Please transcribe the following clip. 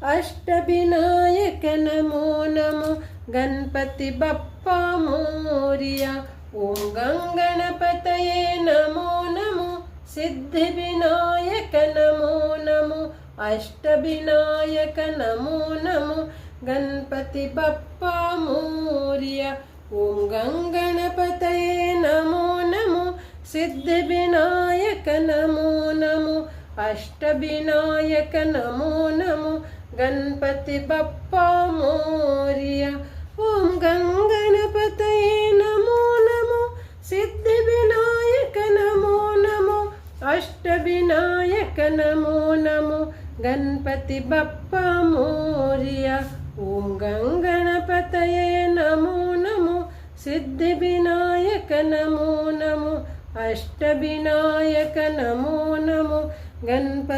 Ashtavinayak Namo Namo Ganpati Bappa Moriya. Om गंगणपतये Namo Namo Siddhivinayak Namo Namo Ashtavinayak Namo Namo Ganpati Bappa Moriya. Om गंगणपतये Namo Namo Siddhivinayak Namo Namo Ashtavinayak Namo Namo Ganpati Bappa Moriya. Om गंगणपतये Namo Namo Siddhivinayak Namo Namo Ashtavinayak Namo Namo Ganpati Bappa Moriya. Om गंगणपतये Namo Namo Siddhivinayak Namo Namo Ashtavinayak Namo Namo Ganpati